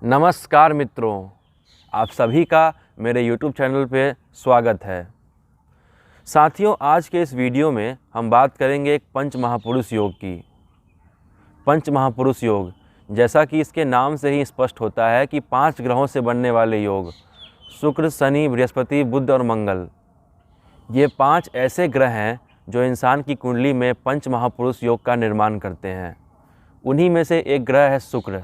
नमस्कार मित्रों, आप सभी का मेरे YouTube चैनल पे स्वागत है। साथियों, आज के इस वीडियो में हम बात करेंगे एक पंच महापुरुष योग की। पंच महापुरुष योग, जैसा कि इसके नाम से ही स्पष्ट होता है कि 5 ग्रहों से बनने वाले योग, शुक्र, शनि, बृहस्पति, बुध और मंगल, ये 5 ऐसे ग्रह हैं जो इंसान की कुंडली में पंच महापुरुष योग का निर्माण करते हैं। उन्हीं में से एक ग्रह है शुक्र।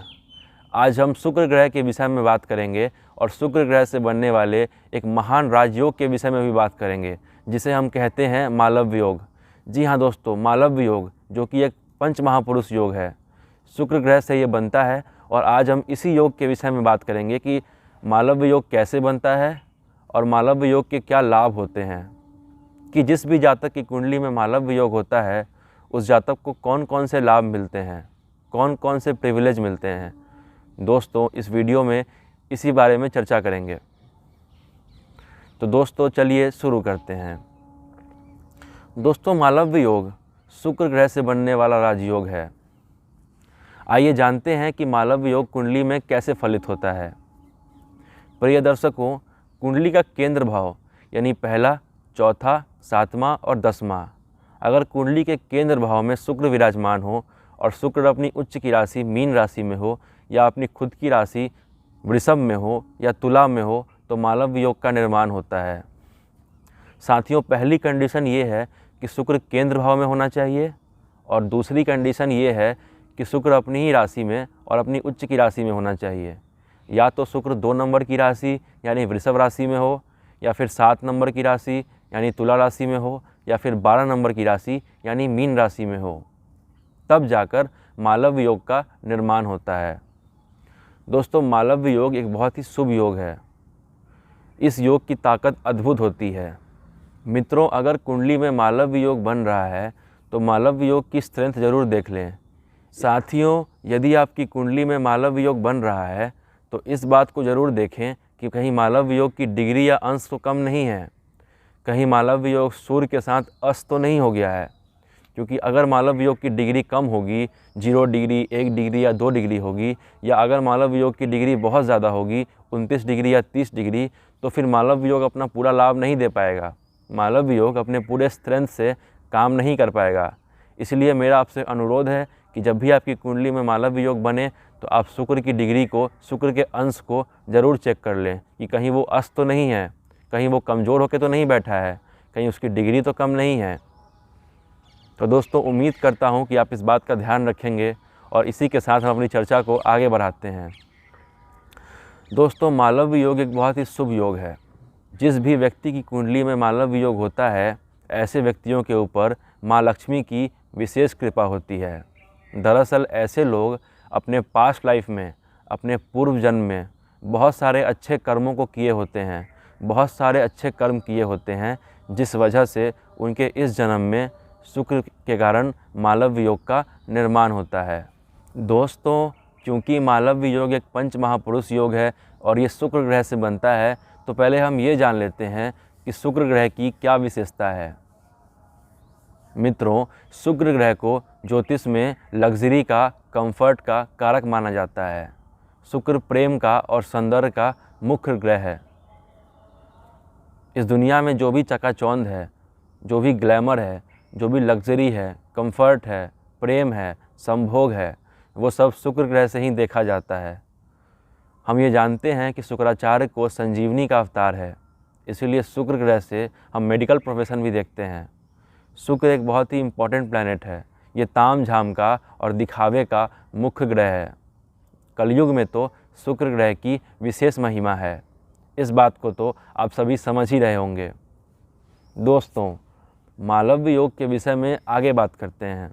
आज हम शुक्र ग्रह के विषय में बात करेंगे और शुक्र ग्रह से बनने वाले एक महान राजयोग के विषय में भी बात करेंगे, जिसे हम कहते हैं मालव्य योग। जी हाँ दोस्तों, मालव्य योग जो कि एक पंच महापुरुष योग है, शुक्र ग्रह से ये बनता है। और आज हम इसी योग के विषय में बात करेंगे कि मालव्य योग कैसे बनता है और मालव्य योग के क्या लाभ होते हैं, कि जिस भी जातक की कुंडली में मालव्य योग होता है उस जातक को कौन कौन से लाभ मिलते हैं, कौन कौन से प्रिविलेज मिलते हैं। दोस्तों, इस वीडियो में इसी बारे में चर्चा करेंगे। तो दोस्तों चलिए शुरू करते हैं। दोस्तों, मालव्य योग शुक्र ग्रह से बनने वाला राजयोग है। आइए जानते हैं कि मालव्य योग कुंडली में कैसे फलित होता है। प्रिय दर्शकों, कुंडली का केंद्र भाव यानी पहला, चौथा, 7वां और 10वां, अगर कुंडली के केंद्र भाव में शुक्र विराजमान हो और शुक्र अपनी उच्च की राशि मीन राशि में हो या अपनी खुद की राशि वृषभ में हो या तुला में हो, तो मालव्य योग का निर्माण होता है। साथियों, पहली कंडीशन ये है कि शुक्र केंद्र भाव में होना चाहिए और दूसरी कंडीशन ये है कि शुक्र अपनी ही राशि में और अपनी उच्च की राशि में होना चाहिए। या तो शुक्र 2 नंबर की राशि यानी वृषभ राशि में हो, या फिर 7 नंबर की राशि यानी तुला राशि में हो, या फिर 12 नंबर की राशि यानी मीन राशि में हो, तब जाकर मालव्य योग का निर्माण होता है। दोस्तों, मालव्य योग एक बहुत ही शुभ योग है। इस योग की ताकत अद्भुत होती है। मित्रों, अगर कुंडली में मालव्य योग बन रहा है तो मालव्य योग की स्ट्रेंथ ज़रूर देख लें। साथियों, यदि आपकी कुंडली में मालव्य योग बन रहा है तो इस बात को ज़रूर देखें कि कहीं मालव्य योग की डिग्री या अंश तो कम नहीं है, कहीं मालव्य योग सूर्य के साथ अस्त तो नहीं हो गया है। क्योंकि अगर मालव्य योग की डिग्री कम होगी, 0 डिग्री, 1 डिग्री या 2 डिग्री होगी, या अगर मालव्य योग की डिग्री बहुत ज़्यादा होगी, 29 डिग्री या 30 डिग्री, तो फिर मालव्य योग अपना पूरा लाभ नहीं दे पाएगा। मालव्य योग अपने पूरे स्ट्रेंथ से काम नहीं कर पाएगा। इसलिए मेरा आपसे अनुरोध है कि जब भी आपकी कुंडली में मालव्य योग बने तो आप शुक्र की डिग्री को, शुक्र के अंश को ज़रूर चेक कर लें कि कहीं वो अस्त तो नहीं है, कहीं वो कमज़ोर होकर तो नहीं बैठा है, कहीं उसकी डिग्री तो कम नहीं है। तो दोस्तों, उम्मीद करता हूं कि आप इस बात का ध्यान रखेंगे और इसी के साथ हम अपनी चर्चा को आगे बढ़ाते हैं। दोस्तों, मालव्य योग एक बहुत ही शुभ योग है। जिस भी व्यक्ति की कुंडली में मालव्य योग होता है, ऐसे व्यक्तियों के ऊपर माँ लक्ष्मी की विशेष कृपा होती है। दरअसल ऐसे लोग अपने पास्ट लाइफ में, अपने पूर्व जन्म में बहुत सारे अच्छे कर्मों को किए होते हैं, बहुत सारे अच्छे कर्म किए होते हैं, जिस वजह से उनके इस जन्म में शुक्र के कारण मालव्य योग का निर्माण होता है। दोस्तों, क्योंकि मालव्य योग एक पंच महापुरुष योग है और ये शुक्र ग्रह से बनता है, तो पहले हम ये जान लेते हैं कि शुक्र ग्रह की क्या विशेषता है। मित्रों, शुक्र ग्रह को ज्योतिष में लग्जरी का, कंफर्ट का कारक माना जाता है। शुक्र प्रेम का और सौंदर्य का मुख्य ग्रह है। इस दुनिया में जो भी चकाचौंध है, जो भी ग्लैमर है, जो भी लग्जरी है, कंफर्ट है, प्रेम है, संभोग है, वो सब शुक्र ग्रह से ही देखा जाता है। हम ये जानते हैं कि शुक्राचार्य को संजीवनी का अवतार है, इसीलिए शुक्र ग्रह से हम मेडिकल प्रोफेशन भी देखते हैं। शुक्र एक बहुत ही इम्पॉर्टेंट प्लैनेट है। ये ताम झाम का और दिखावे का मुख्य ग्रह है। कलयुग में तो शुक्र ग्रह की विशेष महिमा है। इस बात को तो आप सभी समझ ही रहे होंगे। दोस्तों, मालव्य योग के विषय में आगे बात करते हैं।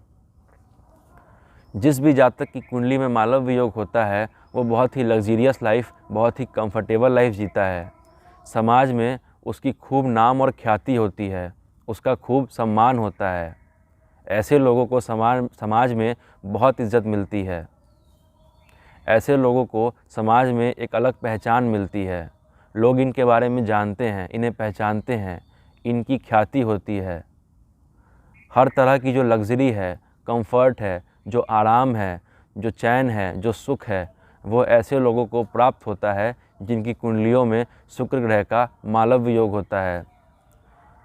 जिस भी जातक की कुंडली में मालव्य योग होता है वो बहुत ही लग्जीरियस लाइफ, बहुत ही कंफर्टेबल लाइफ जीता है। समाज में उसकी खूब नाम और ख्याति होती है, उसका खूब सम्मान होता है। ऐसे लोगों को समाज में बहुत इज्जत मिलती है। ऐसे लोगों को समाज में एक अलग पहचान मिलती है। लोग इनके बारे में जानते हैं, इन्हें पहचानते हैं, इनकी ख्याति होती है। हर तरह की जो लग्जरी है, कंफर्ट है, जो आराम है, जो चैन है, जो सुख है, वो ऐसे लोगों को प्राप्त होता है जिनकी कुंडलियों में शुक्र ग्रह का मालव्य योग होता है।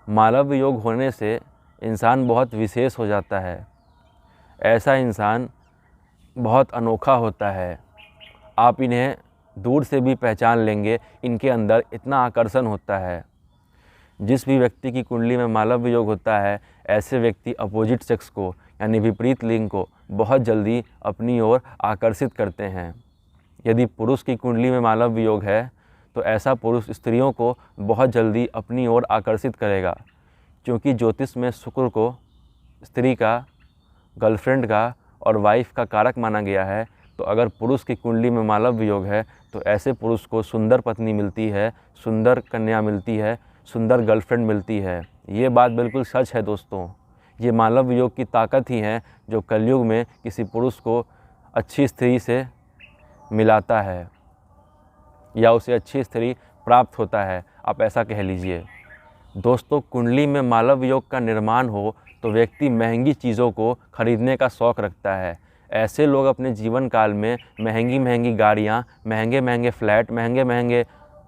मालव्य योग होने से इंसान बहुत विशेष हो जाता है। ऐसा इंसान बहुत अनोखा होता है। आप इन्हें दूर से भी पहचान लेंगे, इनके अंदर इतना आकर्षण होता है। जिस भी व्यक्ति की कुंडली में मालव्य योग होता है, ऐसे व्यक्ति अपोजिट सेक्स को यानी विपरीत लिंग को बहुत जल्दी अपनी ओर आकर्षित करते हैं। यदि पुरुष की कुंडली में मालव्य योग है तो ऐसा पुरुष स्त्रियों को बहुत जल्दी अपनी ओर आकर्षित करेगा, क्योंकि ज्योतिष में शुक्र को स्त्री का, गर्लफ्रेंड का और वाइफ का कारक माना गया है। तो अगर पुरुष की कुंडली में मालव्य योग है तो ऐसे पुरुष को सुंदर पत्नी मिलती है, सुंदर कन्या मिलती है, सुंदर गर्लफ्रेंड मिलती है। ये बात बिल्कुल सच है दोस्तों। ये मालव्य योग की ताकत ही है जो कलयुग में किसी पुरुष को अच्छी स्त्री से मिलाता है या उसे अच्छी स्त्री प्राप्त होता है, आप ऐसा कह लीजिए। दोस्तों, कुंडली में मालव्य योग का निर्माण हो तो व्यक्ति महंगी चीज़ों को खरीदने का शौक़ रखता है। ऐसे लोग अपने जीवन काल में महंगी महंगी गाड़ियाँ, महंगे महंगे फ्लैट, महंगे महंगे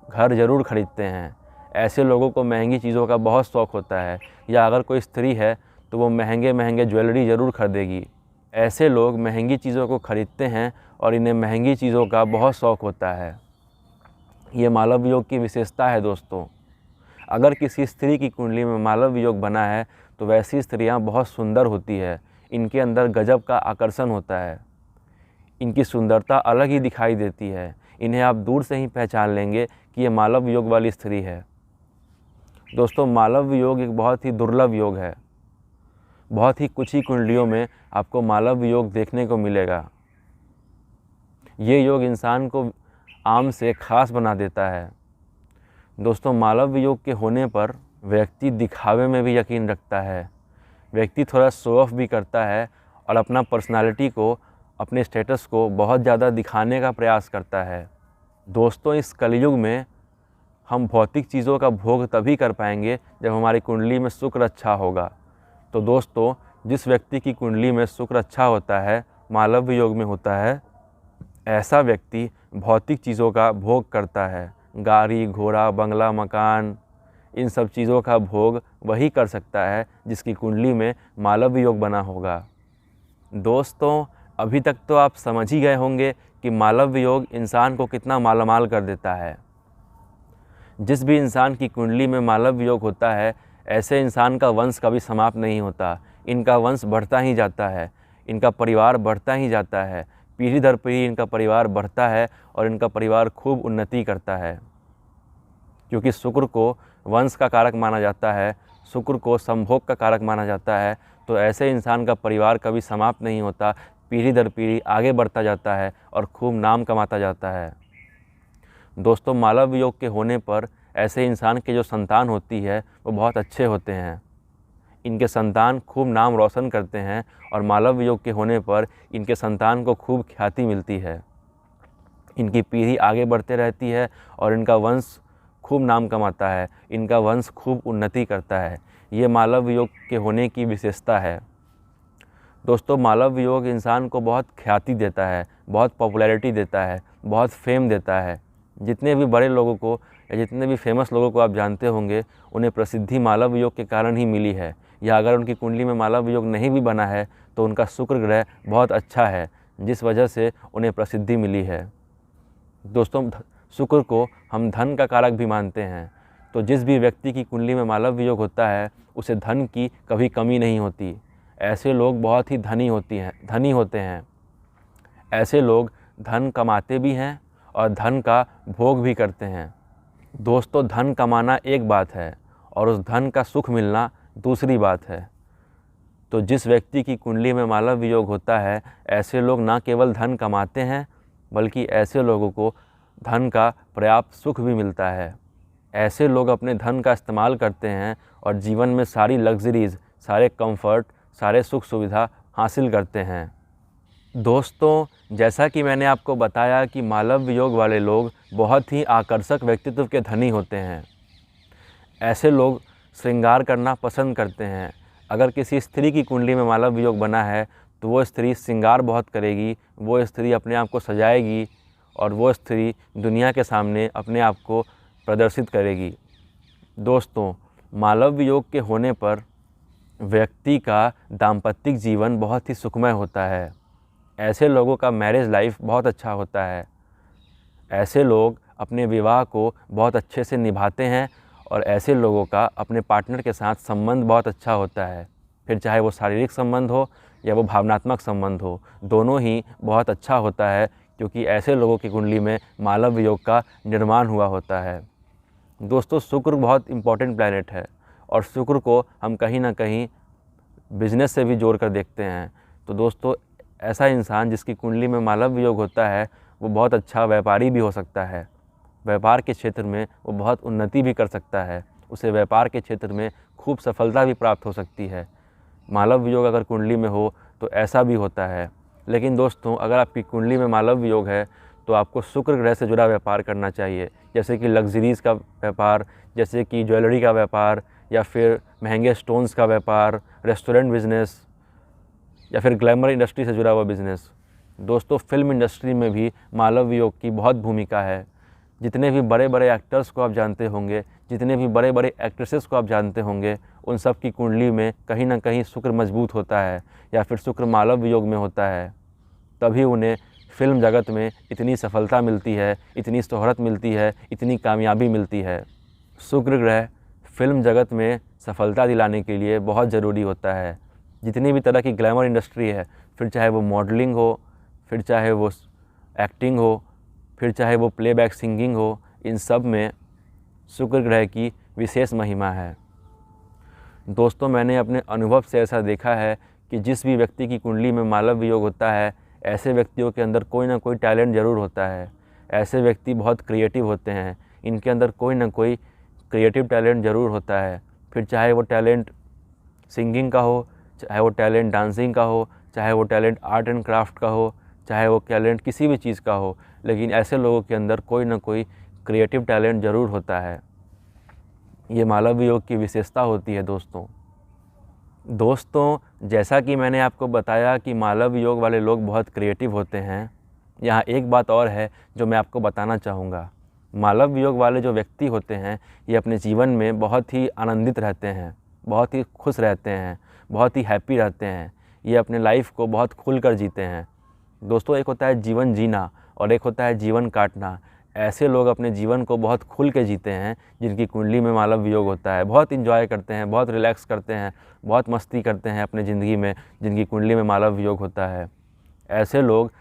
घर ज़रूर खरीदते हैं। ऐसे लोगों को महंगी चीज़ों का बहुत शौक़ होता है। या अगर कोई स्त्री है तो वो महंगे महंगे ज्वेलरी ज़रूर खरीदेगी। ऐसे लोग महंगी चीज़ों को खरीदते हैं और इन्हें महंगी चीज़ों का बहुत शौक़ होता है। ये मालव्य योग की विशेषता है दोस्तों। अगर किसी स्त्री की कुंडली में मालव्य योग बना है तो वैसी स्त्रियां बहुत सुंदर होती है। इनके अंदर गजब का आकर्षण होता है। इनकी सुंदरता अलग ही दिखाई देती है। इन्हें आप दूर से ही पहचान लेंगे कि ये मालव्य योग वाली स्त्री है। दोस्तों, मालव्य योग एक बहुत ही दुर्लभ योग है। बहुत ही कुछ ही कुंडलियों में आपको मालव्य योग देखने को मिलेगा। ये योग इंसान को आम से खास बना देता है। दोस्तों, मालव्य योग के होने पर व्यक्ति दिखावे में भी यकीन रखता है। व्यक्ति थोड़ा शो ऑफ भी करता है और अपना पर्सनालिटी को, अपने स्टेटस को बहुत ज़्यादा दिखाने का प्रयास करता है। दोस्तों, इस कलयुग में हम भौतिक चीज़ों का भोग तभी कर पाएंगे जब हमारी कुंडली में शुक्र अच्छा होगा। तो दोस्तों, जिस व्यक्ति की कुंडली में शुक्र अच्छा होता है, मालव्य योग में होता है, ऐसा व्यक्ति भौतिक चीज़ों का भोग करता है। गाड़ी, घोड़ा, बंगला, मकान, इन सब चीज़ों का भोग वही कर सकता है जिसकी कुंडली में मालव्य योग बना होगा। दोस्तों, अभी तक तो आप समझ ही गए होंगे कि मालव्य योग इंसान को कितना मालामाल कर देता है। जिस भी इंसान की कुंडली में मालव्य योग होता है, ऐसे इंसान का वंश कभी समाप्त नहीं होता। इनका वंश बढ़ता ही जाता है, इनका परिवार बढ़ता ही जाता है। पीढ़ी दर पीढ़ी इनका परिवार बढ़ता है और इनका परिवार खूब उन्नति करता है। क्योंकि शुक्र को वंश का कारक माना जाता है, शुक्र को संभोग का कारक माना जाता है, तो ऐसे इंसान का परिवार कभी समाप्त नहीं होता। पीढ़ी दर पीढ़ी आगे बढ़ता जाता है और खूब नाम कमाता जाता है। दोस्तों, मालव्य योग के होने पर ऐसे इंसान के जो संतान होती है वो बहुत अच्छे होते हैं। इनके संतान खूब नाम रोशन करते हैं और मालव्य योग के होने पर इनके संतान को खूब ख्याति मिलती है। इनकी पीढ़ी आगे बढ़ते रहती है और इनका वंश खूब नाम कमाता है, इनका वंश खूब उन्नति करता है। ये मालव्य योग के होने की विशेषता है। दोस्तों, मालव्य योग इंसान को बहुत ख्याति देता है, बहुत पॉपुलैरिटी देता है, बहुत फेम देता है। जितने भी बड़े लोगों को या जितने भी फेमस लोगों को आप जानते होंगे, उन्हें प्रसिद्धि मालव्य योग के कारण ही मिली है। या अगर उनकी कुंडली में मालव्य योग नहीं भी बना है तो उनका शुक्र ग्रह बहुत अच्छा है, जिस वजह से उन्हें प्रसिद्धि मिली है। दोस्तों, शुक्र को हम धन का कारक भी मानते हैं। तो जिस भी व्यक्ति की कुंडली में मालव्य योग होता है, उसे धन की कभी कमी नहीं होती। ऐसे लोग बहुत ही धनी होते हैं। ऐसे लोग धन कमाते भी हैं और धन का भोग भी करते हैं। दोस्तों, धन कमाना एक बात है और उस धन का सुख मिलना दूसरी बात है। तो जिस व्यक्ति की कुंडली में मालव्य योग होता है, ऐसे लोग ना केवल धन कमाते हैं बल्कि ऐसे लोगों को धन का पर्याप्त सुख भी मिलता है। ऐसे लोग अपने धन का इस्तेमाल करते हैं और जीवन में सारी लग्जरीज़, सारे कंफर्ट, सारे सुख सुविधा हासिल करते हैं। दोस्तों, जैसा कि मैंने आपको बताया कि मालव्य योग वाले लोग बहुत ही आकर्षक व्यक्तित्व के धनी होते हैं। ऐसे लोग श्रृंगार करना पसंद करते हैं। अगर किसी स्त्री की कुंडली में मालव्य योग बना है तो वो स्त्री श्रृंगार बहुत करेगी, वो स्त्री अपने आप को सजाएगी और वो स्त्री दुनिया के सामने अपने आप को प्रदर्शित करेगी। दोस्तों, मालव योग के होने पर व्यक्ति का दाम्पत्य जीवन बहुत ही सुखमय होता है। ऐसे लोगों का मैरिज लाइफ बहुत अच्छा होता है। ऐसे लोग अपने विवाह को बहुत अच्छे से निभाते हैं और ऐसे लोगों का अपने पार्टनर के साथ संबंध बहुत अच्छा होता है। फिर चाहे वो शारीरिक संबंध हो या वो भावनात्मक संबंध हो, दोनों ही बहुत अच्छा होता है, क्योंकि ऐसे लोगों की कुंडली में मालव योग का निर्माण हुआ होता है। दोस्तों, शुक्र बहुत इम्पॉर्टेंट प्लैनेट है और शुक्र को हम कहीं ना कहीं बिजनेस से भी जोड़ कर देखते हैं। तो दोस्तों, ऐसा इंसान जिसकी कुंडली में मालव योग होता है वो बहुत अच्छा व्यापारी भी हो सकता है। व्यापार के क्षेत्र में वो बहुत उन्नति भी कर सकता है। उसे व्यापार के क्षेत्र में खूब सफलता भी प्राप्त हो सकती है। मालव योग अगर कुंडली में हो तो ऐसा भी होता है। लेकिन दोस्तों, अगर आपकी कुंडली में मालव योग है तो आपको शुक्र ग्रह से जुड़ा व्यापार करना चाहिए, जैसे कि लग्जरीज़ का व्यापार, जैसे कि ज्वेलरी का व्यापार, या फिर महंगे स्टोन्स का व्यापार, रेस्टोरेंट बिज़नेस, या फिर ग्लैमर इंडस्ट्री से जुड़ा हुआ बिज़नेस। दोस्तों, फिल्म इंडस्ट्री में भी मालव योग की बहुत भूमिका है। जितने भी बड़े बड़े एक्टर्स को आप जानते होंगे, जितने भी बड़े बड़े एक्ट्रेसेस को आप जानते होंगे, उन सब की कुंडली में कहीं ना कहीं शुक्र मजबूत होता है या फिर शुक्र मालव योग में होता है। तभी उन्हें फिल्म जगत में इतनी सफलता मिलती है, इतनी शोहरत मिलती है, इतनी कामयाबी मिलती है। शुक्र ग्रह फिल्म जगत में सफलता दिलाने के लिए बहुत ज़रूरी होता है। जितनी भी तरह की ग्लैमर इंडस्ट्री है, फिर चाहे वो मॉडलिंग हो, फिर चाहे वो एक्टिंग हो, फिर चाहे वो प्लेबैक सिंगिंग हो, इन सब में शुक्र ग्रह की विशेष महिमा है। दोस्तों, मैंने अपने अनुभव से ऐसा देखा है कि जिस भी व्यक्ति की कुंडली में मालव योग होता है, ऐसे व्यक्तियों के अंदर कोई ना कोई टैलेंट ज़रूर होता है। ऐसे व्यक्ति बहुत क्रिएटिव होते हैं। इनके अंदर कोई ना कोई क्रिएटिव टैलेंट ज़रूर होता है। फिर चाहे वो टैलेंट सिंगिंग का हो, चाहे वो टैलेंट डांसिंग का हो, चाहे वो टैलेंट आर्ट एंड क्राफ्ट का हो, चाहे वो टैलेंट किसी भी चीज़ का हो, लेकिन ऐसे लोगों के अंदर कोई ना कोई क्रिएटिव टैलेंट ज़रूर होता है। ये मालव योग की विशेषता होती है। दोस्तों, जैसा कि मैंने आपको बताया कि मालव योग वाले लोग बहुत क्रिएटिव होते हैं, यहाँ एक बात और है जो मैं आपको बताना चाहूँगा। मालव योग वाले जो व्यक्ति होते हैं, ये अपने जीवन में बहुत ही आनंदित रहते हैं, बहुत ही खुश रहते हैं, बहुत ही हैप्पी रहते हैं। ये अपने लाइफ को बहुत खुल कर जीते हैं। दोस्तों, एक होता है जीवन जीना और एक होता है जीवन काटना। ऐसे लोग अपने जीवन को बहुत खुल के जीते हैं जिनकी कुंडली में मालव योग होता है। बहुत इंजॉय करते हैं, बहुत रिलैक्स करते हैं, बहुत मस्ती करते हैं अपने ज़िंदगी में जिनकी कुंडली में मालव योग होता है। ऐसे लोग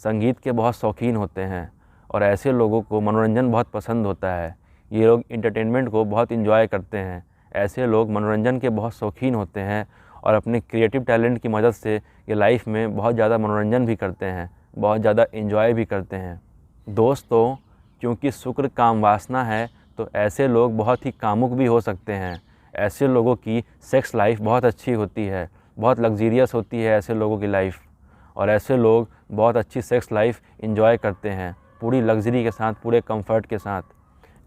संगीत के बहुत शौकीन होते हैं और ऐसे लोगों को मनोरंजन बहुत पसंद होता है। ये लोग इंटरटेनमेंट को बहुत इंजॉय करते हैं। ऐसे लोग मनोरंजन के बहुत शौकीन होते हैं और अपने क्रिएटिव टैलेंट की मदद से ये लाइफ में बहुत ज़्यादा मनोरंजन भी करते हैं, बहुत ज़्यादा एंजॉय भी करते हैं। दोस्तों, क्योंकि शुक्र काम वासना है, तो ऐसे लोग बहुत ही कामुक भी हो सकते हैं। ऐसे लोगों की सेक्स लाइफ बहुत अच्छी होती है, बहुत लग्जीरियस होती है ऐसे लोगों की लाइफ, और ऐसे लोग बहुत अच्छी सेक्स लाइफ एंजॉय करते हैं, पूरी लग्जरी के साथ, पूरे कंफर्ट के साथ।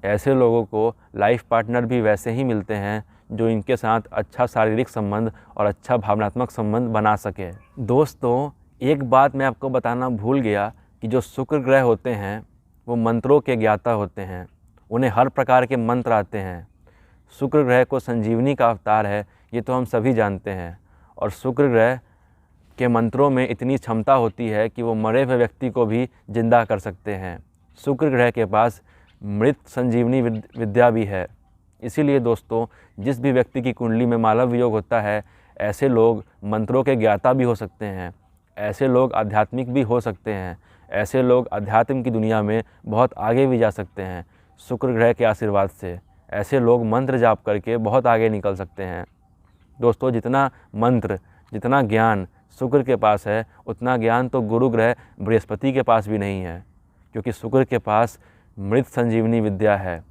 ऐसे लोगों को लाइफ पार्टनर भी वैसे ही मिलते हैं जो इनके साथ अच्छा शारीरिक संबंध और अच्छा भावनात्मक संबंध बना सके। दोस्तों, एक बात मैं आपको बताना भूल गया कि जो शुक्र ग्रह होते हैं वो मंत्रों के ज्ञाता होते हैं। उन्हें हर प्रकार के मंत्र आते हैं। शुक्र ग्रह को संजीवनी का अवतार है, ये तो हम सभी जानते हैं। और शुक्र ग्रह के मंत्रों में इतनी क्षमता होती है कि वो मरे हुए व्यक्ति को भी जिंदा कर सकते हैं। शुक्र ग्रह के पास मृत संजीवनी विद्या भी है। इसीलिए दोस्तों, जिस भी व्यक्ति की कुंडली में मालव योग होता है, ऐसे लोग मंत्रों के ज्ञाता भी हो सकते हैं, ऐसे लोग आध्यात्मिक भी हो सकते हैं, ऐसे लोग अध्यात्म की दुनिया में बहुत आगे भी जा सकते हैं शुक्र ग्रह के आशीर्वाद से। ऐसे लोग मंत्र जाप करके बहुत आगे निकल सकते हैं। दोस्तों, जितना मंत्र, जितना ज्ञान शुक्र के पास है, उतना ज्ञान तो गुरु ग्रह बृहस्पति के पास भी नहीं है, क्योंकि शुक्र के पास मृत संजीवनी विद्या है।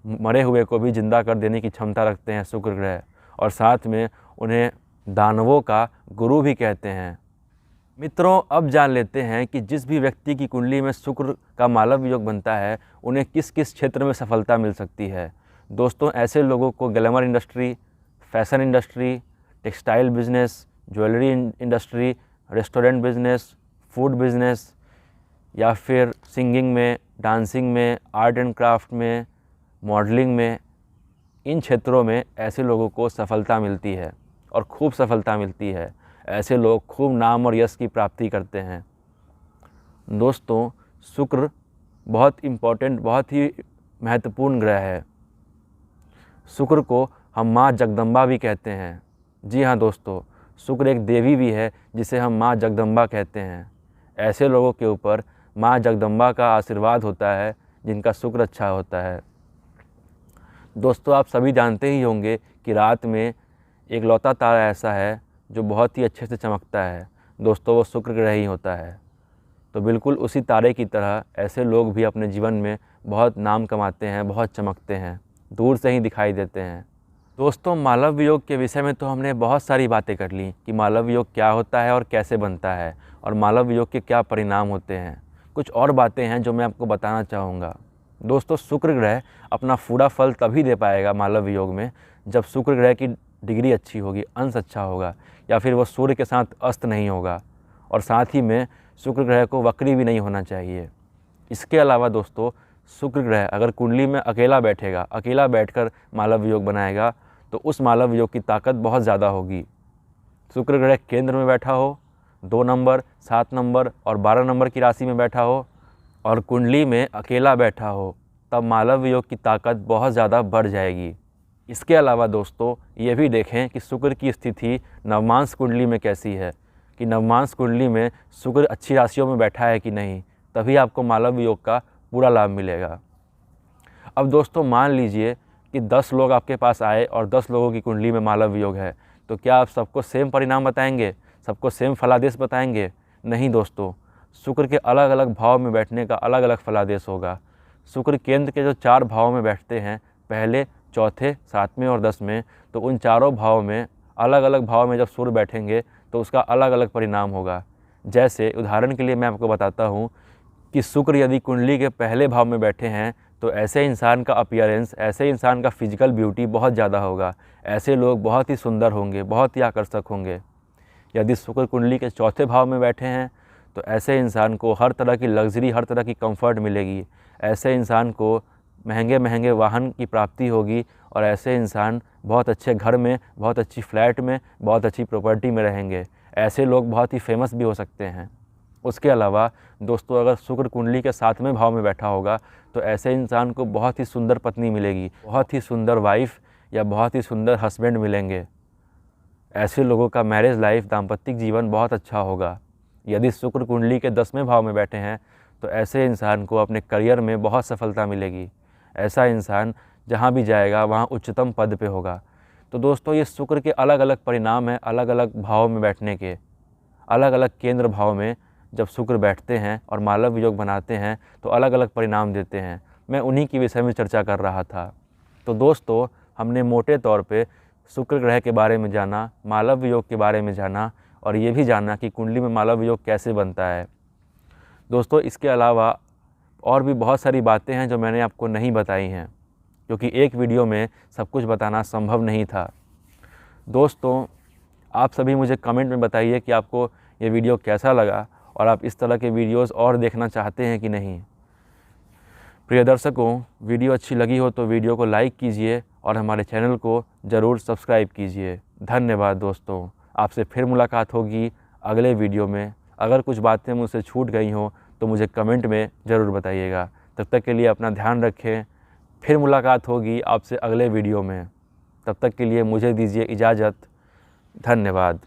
मरे हुए को भी जिंदा कर देने की क्षमता रखते हैं शुक्र ग्रह, और साथ में उन्हें दानवों का गुरु भी कहते हैं। मित्रों, अब जान लेते हैं कि जिस भी व्यक्ति की कुंडली में शुक्र का मालव योग बनता है, उन्हें किस किस क्षेत्र में सफलता मिल सकती है। दोस्तों, ऐसे लोगों को glamour industry, fashion industry, textile business, jewellery industry, restaurant business, food business, या फिर सिंगिंग में, डांसिंग में, आर्ट एंड क्राफ्ट में, मॉडलिंग में, इन क्षेत्रों में ऐसे लोगों को सफलता मिलती है और खूब सफलता मिलती है। ऐसे लोग खूब नाम और यश की प्राप्ति करते हैं। दोस्तों, शुक्र बहुत इम्पोर्टेंट, बहुत ही महत्वपूर्ण ग्रह है। शुक्र को हम माँ जगदम्बा भी कहते हैं। जी हाँ दोस्तों, शुक्र एक देवी भी है जिसे हम माँ जगदम्बा कहते हैं। ऐसे लोगों के ऊपर माँ जगदम्बा का आशीर्वाद होता है जिनका शुक्र अच्छा होता है। दोस्तों, आप सभी जानते ही होंगे कि रात में एक लौता तारा ऐसा है जो बहुत ही अच्छे से चमकता है। दोस्तों, वो शुक्र ग्रह ही होता है। तो बिल्कुल उसी तारे की तरह ऐसे लोग भी अपने जीवन में बहुत नाम कमाते हैं, बहुत चमकते हैं, दूर से ही दिखाई देते हैं। दोस्तों, मालव वियोग के विषय में तो हमने बहुत सारी बातें कर ली कि मालव वियोग क्या होता है और कैसे बनता है और मालव वियोग के क्या परिणाम होते हैं। कुछ और बातें हैं जो मैं आपको बताना चाहूँगा। दोस्तों, शुक्र ग्रह अपना पूरा फल तभी दे पाएगा मालव वियोग में जब शुक्र ग्रह की डिग्री अच्छी होगी, अंश अच्छा होगा, या फिर वो सूर्य के साथ अस्त नहीं होगा, और साथ ही में शुक्र ग्रह को वक्री भी नहीं होना चाहिए। इसके अलावा दोस्तों, शुक्र ग्रह अगर कुंडली में अकेला बैठेगा, अकेला बैठकर मालव वियोग बनाएगा, तो उस मालव वियोग की ताकत बहुत ज़्यादा होगी। शुक्र ग्रह केंद्र में बैठा हो, 2 नंबर, 7 नंबर और 12 नंबर की राशि में बैठा हो और कुंडली में अकेला बैठा हो, तब मालव वियोग की ताकत बहुत ज़्यादा बढ़ जाएगी। इसके अलावा दोस्तों, ये भी देखें कि शुक्र की स्थिति नवमांश कुंडली में कैसी है, कि नवमांश कुंडली में शुक्र अच्छी राशियों में बैठा है कि नहीं, तभी आपको मालव वियोग का पूरा लाभ मिलेगा। अब दोस्तों, मान लीजिए कि 10 लोग आपके पास आए और 10 लोगों की कुंडली में मालव वियोग है, तो क्या आप सबको सेम परिणाम बताएंगे, सबको सेम फलादेश बताएंगे? नहीं दोस्तों, शुक्र के अलग अलग भाव में बैठने का अलग अलग फलादेश होगा। शुक्र केंद्र के जो 4 भाव में बैठते हैं, पहले, चौथे, 7वें और 10वें, तो उन चारों भाव में अलग अलग भाव में जब सूर्य बैठेंगे तो उसका अलग अलग परिणाम होगा। जैसे उदाहरण के लिए मैं आपको बताता हूँ कि शुक्र यदि कुंडली के पहले भाव में बैठे हैं तो ऐसे इंसान का अपीयरेंस, ऐसे इंसान का फिजिकल ब्यूटी बहुत ज़्यादा होगा। ऐसे लोग बहुत ही सुंदर होंगे, बहुत ही आकर्षक होंगे। यदि शुक्र कुंडली के चौथे भाव में बैठे हैं तो ऐसे इंसान को हर तरह की लग्जरी, हर तरह की कंफर्ट मिलेगी। ऐसे इंसान को महंगे महंगे वाहन की प्राप्ति होगी और ऐसे इंसान बहुत अच्छे घर में, बहुत अच्छी फ्लैट में, बहुत अच्छी प्रॉपर्टी में रहेंगे। ऐसे लोग बहुत ही फेमस भी हो सकते हैं। उसके अलावा दोस्तों, अगर शुक्र कुंडली के 7वें भाव में बैठा होगा तो ऐसे इंसान को बहुत ही सुंदर पत्नी मिलेगी, बहुत ही सुंदर वाइफ या बहुत ही सुंदर हस्बैंड मिलेंगे। ऐसे लोगों का मैरिज लाइफ, दाम्पत्य जीवन बहुत अच्छा होगा। यदि शुक्र कुंडली के 10वें भाव में बैठे हैं तो ऐसे इंसान को अपने करियर में बहुत सफलता मिलेगी। ऐसा इंसान जहाँ भी जाएगा वहाँ उच्चतम पद पे होगा। तो दोस्तों, ये शुक्र के अलग अलग परिणाम हैं, अलग अलग भाव में बैठने के। अलग अलग केंद्र भाव में जब शुक्र बैठते हैं और मालव वियोग बनाते हैं तो अलग अलग परिणाम देते हैं। मैं उन्हीं के विषय में चर्चा कर रहा था। तो दोस्तों, हमने मोटे तौर पे शुक्र ग्रह के बारे में जाना, मालव वियोग के बारे में जाना और ये भी जाना कि कुंडली में मालव वियोग कैसे बनता है। दोस्तों, इसके अलावा और भी बहुत सारी बातें हैं जो मैंने आपको नहीं बताई हैं, क्योंकि एक वीडियो में सब कुछ बताना संभव नहीं था। दोस्तों, आप सभी मुझे कमेंट में बताइए कि आपको ये वीडियो कैसा लगा और आप इस तरह के वीडियोस और देखना चाहते हैं कि नहीं। प्रिय दर्शकों, वीडियो अच्छी लगी हो तो वीडियो को लाइक कीजिए और हमारे चैनल को ज़रूर सब्सक्राइब कीजिए। धन्यवाद दोस्तों। आपसे फिर मुलाकात होगी अगले वीडियो में। अगर कुछ बातें मुझसे छूट गई हों तो मुझे कमेंट में ज़रूर बताइएगा। तब तक के लिए अपना ध्यान रखें। फिर मुलाकात होगी आपसे अगले वीडियो में। तब तक के लिए मुझे दीजिए इजाज़त। धन्यवाद।